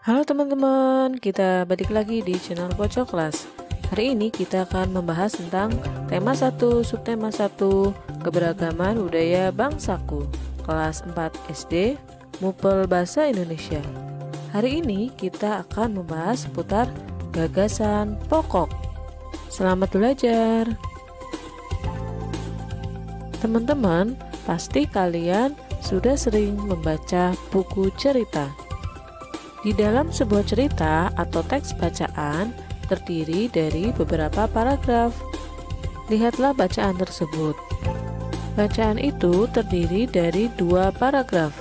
Halo teman-teman, kita balik lagi di channel Pojok Kelas. Hari ini kita akan membahas tentang tema 1, subtema 1, keberagaman budaya bangsaku, kelas 4 SD, Mupel Bahasa Indonesia. Hari ini kita akan membahas seputar gagasan pokok. Selamat belajar. Teman-teman, pasti kalian sudah sering membaca buku cerita. Di dalam sebuah cerita atau teks bacaan terdiri dari beberapa paragraf. Lihatlah bacaan tersebut. Bacaan itu terdiri dari 2 paragraf.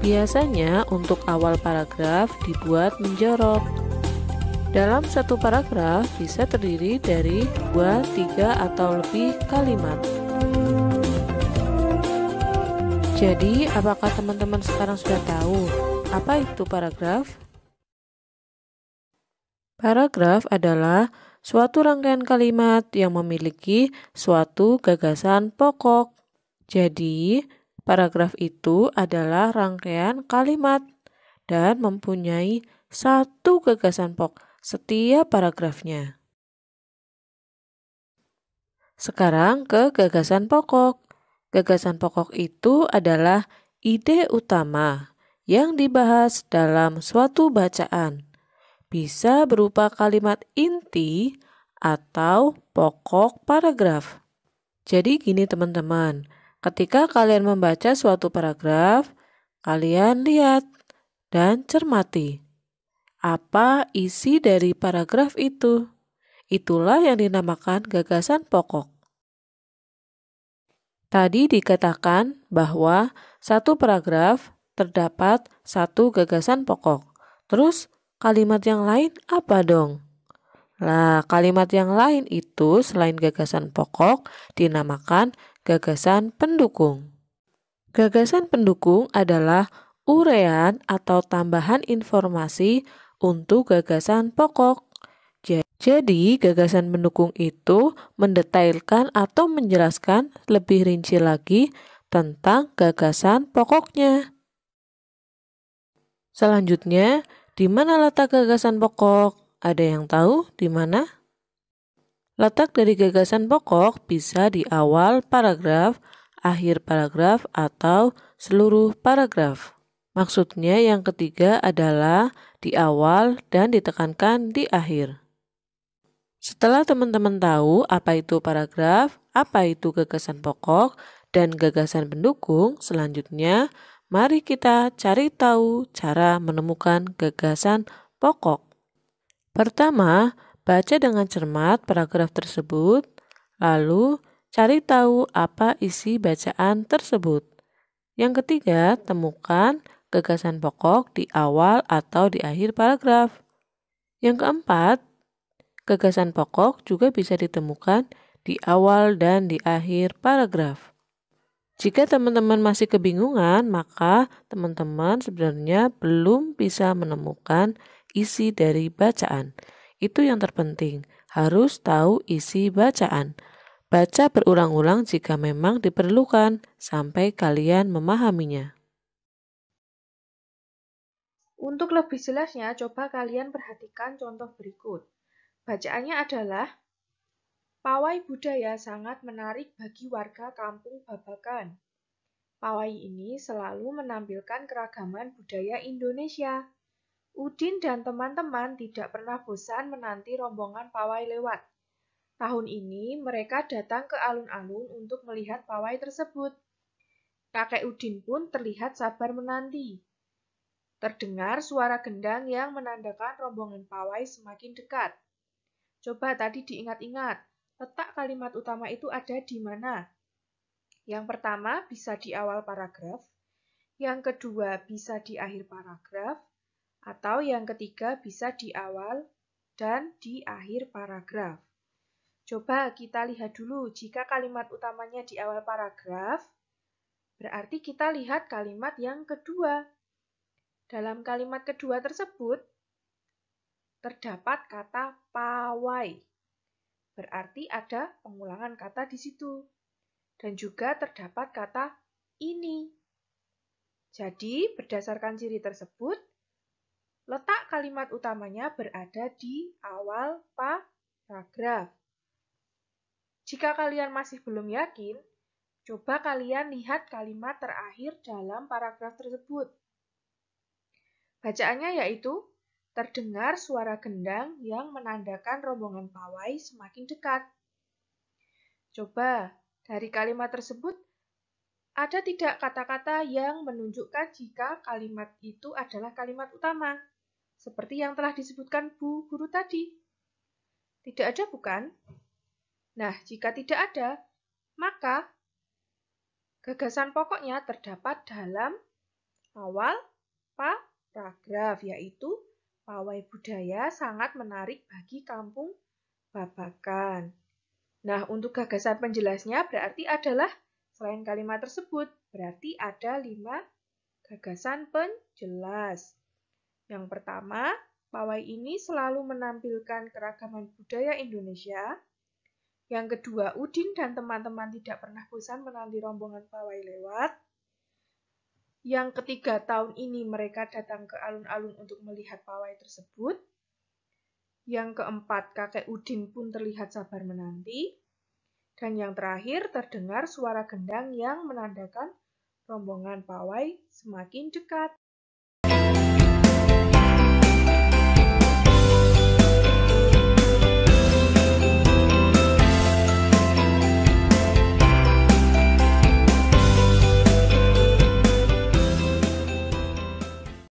Biasanya untuk awal paragraf dibuat menjorok. Dalam satu paragraf bisa terdiri dari 2, 3, atau lebih kalimat. Jadi, apakah teman-teman sekarang sudah tahu apa itu paragraf? Paragraf adalah suatu rangkaian kalimat yang memiliki suatu gagasan pokok. Jadi, paragraf itu adalah rangkaian kalimat dan mempunyai satu gagasan pokok setiap paragrafnya. Sekarang ke gagasan pokok. Gagasan pokok itu adalah ide utama yang dibahas dalam suatu bacaan. Bisa berupa kalimat inti atau pokok paragraf. Jadi gini teman-teman, ketika kalian membaca suatu paragraf, kalian lihat dan cermati apa isi dari paragraf itu. Itulah yang dinamakan gagasan pokok. Tadi dikatakan bahwa satu paragraf terdapat satu gagasan pokok. Terus kalimat yang lain apa dong? Nah, kalimat yang lain itu selain gagasan pokok dinamakan gagasan pendukung. Gagasan pendukung adalah uraian atau tambahan informasi untuk gagasan pokok. Jadi, gagasan pendukung itu mendetailkan atau menjelaskan lebih rinci lagi tentang gagasan pokoknya. Selanjutnya, di mana letak gagasan pokok? Ada yang tahu di mana? Letak dari gagasan pokok bisa di awal paragraf, akhir paragraf, atau seluruh paragraf. Maksudnya yang ketiga adalah di awal dan ditekankan di akhir. Setelah teman-teman tahu apa itu paragraf, apa itu gagasan pokok, dan gagasan pendukung, selanjutnya mari kita cari tahu cara menemukan gagasan pokok. Pertama, baca dengan cermat paragraf tersebut, lalu cari tahu apa isi bacaan tersebut. Yang ketiga, temukan gagasan pokok di awal atau di akhir paragraf. Yang keempat, gagasan pokok juga bisa ditemukan di awal dan di akhir paragraf. Jika teman-teman masih kebingungan, maka teman-teman sebenarnya belum bisa menemukan isi dari bacaan. Itu yang terpenting, harus tahu isi bacaan. Baca berulang-ulang jika memang diperlukan sampai kalian memahaminya. Untuk lebih jelasnya, coba kalian perhatikan contoh berikut. Bacaannya adalah, pawai budaya sangat menarik bagi warga kampung Babakan. Pawai ini selalu menampilkan keragaman budaya Indonesia. Udin dan teman-teman tidak pernah bosan menanti rombongan pawai lewat. Tahun ini mereka datang ke alun-alun untuk melihat pawai tersebut. Kakek Udin pun terlihat sabar menanti. Terdengar suara gendang yang menandakan rombongan pawai semakin dekat. Coba tadi diingat-ingat, letak kalimat utama itu ada di mana? Yang pertama bisa di awal paragraf, yang kedua bisa di akhir paragraf, atau yang ketiga bisa di awal dan di akhir paragraf. Coba kita lihat dulu, jika kalimat utamanya di awal paragraf, berarti kita lihat kalimat yang kedua. Dalam kalimat kedua tersebut, terdapat kata pawai. Berarti ada pengulangan kata di situ. Dan juga terdapat kata ini. Jadi, berdasarkan ciri tersebut, letak kalimat utamanya berada di awal paragraf. Jika kalian masih belum yakin, coba kalian lihat kalimat terakhir dalam paragraf tersebut. Bacaannya yaitu, terdengar suara gendang yang menandakan rombongan pawai semakin dekat. Coba, dari kalimat tersebut, ada tidak kata-kata yang menunjukkan jika kalimat itu adalah kalimat utama, seperti yang telah disebutkan Bu Guru tadi? Tidak ada, bukan? Nah, jika tidak ada, maka gagasan pokoknya terdapat dalam awal paragraf, yaitu pawai budaya sangat menarik bagi kampung Babakan. Nah, untuk gagasan penjelasnya berarti adalah selain kalimat tersebut, berarti ada 5 gagasan penjelas. Yang pertama, pawai ini selalu menampilkan keragaman budaya Indonesia. Yang kedua, Udin dan teman-teman tidak pernah bosan menanti rombongan pawai lewat. Yang ketiga, tahun ini mereka datang ke alun-alun untuk melihat pawai tersebut. Yang keempat, kakek Udin pun terlihat sabar menanti. Dan yang terakhir, terdengar suara gendang yang menandakan rombongan pawai semakin dekat.